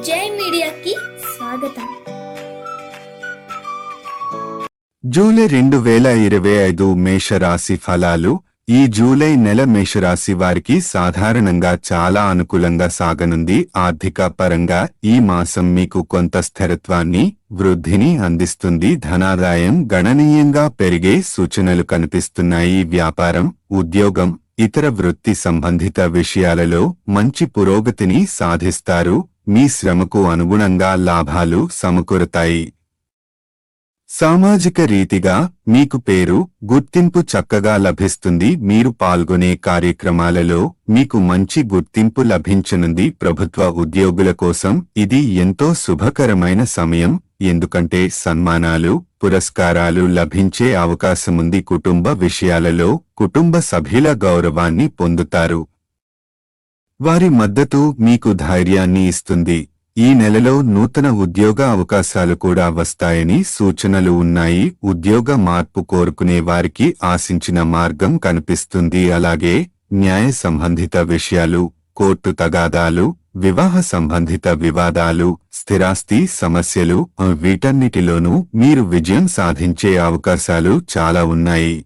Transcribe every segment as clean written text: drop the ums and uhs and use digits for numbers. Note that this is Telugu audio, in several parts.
జై మీడియాకి స్వాగతం. జూలై 2025 మేషరాశి ఫలాలు. ఈ జూలై నెల మేషరాశి వారికి సాధారణంగా చాలా అనుకూలంగా సాగనుంది. ఆర్థిక పరంగా ఈ మాసం మీకు కొంత స్థిరత్వాన్ని, వృద్ధిని అందిస్తుంది. ధనాదాయం గణనీయంగా పెరిగే సూచనలు కనిపిస్తున్నాయి. వ్యాపారం, ఉద్యోగం, ఇతర వృత్తి సంబంధిత విషయాలలో మంచి పురోగతిని సాధిస్తారు. మీ శ్రమకు అనుగుణంగా లాభాలు సమకూరుతాయి. సామాజిక రీతిగా మీకు పేరు, గుర్తింపు చక్కగా లభిస్తుంది. మీరు పాల్గొనే కార్యక్రమాలలో మీకు మంచి గుర్తింపు లభించనుంది. ప్రభుత్వ ఉద్యోగుల కోసం ఇది ఎంతో శుభకరమైన సమయం, ఎందుకంటే సన్మానాలు, పురస్కారాలు లభించే అవకాశముంది. కుటుంబ విషయాలలో కుటుంబ సభ్యుల గౌరవాన్ని పొందుతారు. వారి మద్దతు మీకు ధైర్యాన్ని ఇస్తుంది. ఈ నెలలో నూతన ఉద్యోగ అవకాశాలు కూడా వస్తాయని సూచనలు ఉన్నాయి. ఉద్యోగ మార్పు కోరుకునే వారికి ఆశించిన మార్గం కనిపిస్తుంది. అలాగే న్యాయ సంబంధిత విషయాలు, కోర్టు తగాదాలు, వివాహ సంబంధిత వివాదాలు, స్థిరాస్తి సమస్యలు, వీటన్నిటిలోనూ మీరు విజయం సాధించే అవకాశాలు చాలా ఉన్నాయి.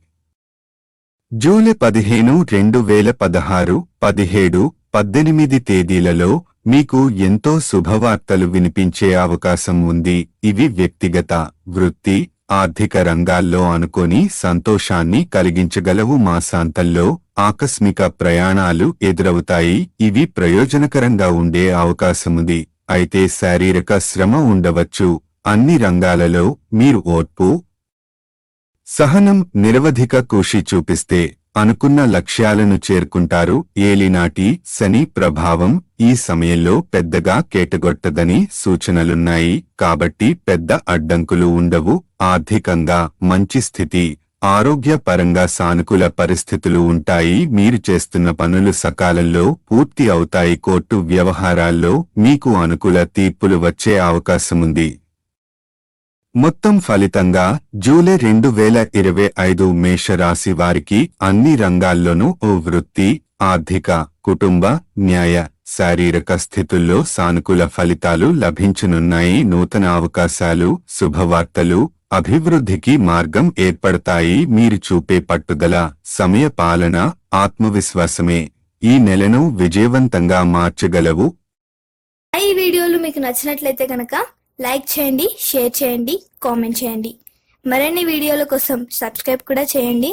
జూలై 15, 2016, 17, 18 తేదీలలో మీకు ఎంతో శుభవార్తలు వినిపించే అవకాశం ఉంది. ఇవి వ్యక్తిగత, వృత్తి, ఆర్థిక రంగాల్లో అనుకోని సంతోషాన్ని కలిగించగలవు. మాసాంతంలో ఆకస్మిక ప్రయాణాలు ఎదురవుతాయి. ఇవి ప్రయోజనకరంగా ఉండే అవకాశముంది. అయితే శారీరక శ్రమ ఉండవచ్చు. అన్ని రంగాలలో మీరు ఓర్పు, సహనం, నిరవధిక కృషి చూపిస్తే అనుకున్న లక్ష్యాలను చేరుకుంటారు. ఏలినాటి శని ప్రభావం ఈ సమయంలో పెద్దగా కేటగొట్టదని సూచనలున్నాయి. కాబట్టి పెద్ద అడ్డంకులు ఉండవు. ఆర్థికంగా మంచి స్థితి, ఆరోగ్యపరంగా సానుకూల పరిస్థితులు ఉంటాయి. మీరు చేస్తున్న పనులు సకాలంలో పూర్తి అవుతాయి. కోర్టు వ్యవహారాల్లో మీకు అనుకూల తీర్పులు వచ్చే అవకాశముంది. మొత్తం ఫలితంగా జూలై 2025 మేషరాశి వారికి అన్ని రంగాల్లోనూ వృత్తి, ఆర్థిక, కుటుంబ, న్యాయ, శారీరక స్థితుల్లో సానుకూల ఫలితాలు లభించనున్నాయి. నూతన అవకాశాలు, శుభవార్తలు, అభివృద్ధికి మార్గం ఏర్పడతాయి. మీరు చూపే పట్టుదల, సమయ పాలన, ఆత్మవిశ్వాసమే ఈ నెలను విజయవంతంగా మార్చగలవు. ఈ వీడియోలు మీకు నచ్చినట్లయితే కనుక లైక్ చేయండి, షేర్ చేయండి, కామెంట్ చేయండి. మరిన్ని వీడియోల కోసం సబ్స్క్రైబ్ కూడా చేయండి.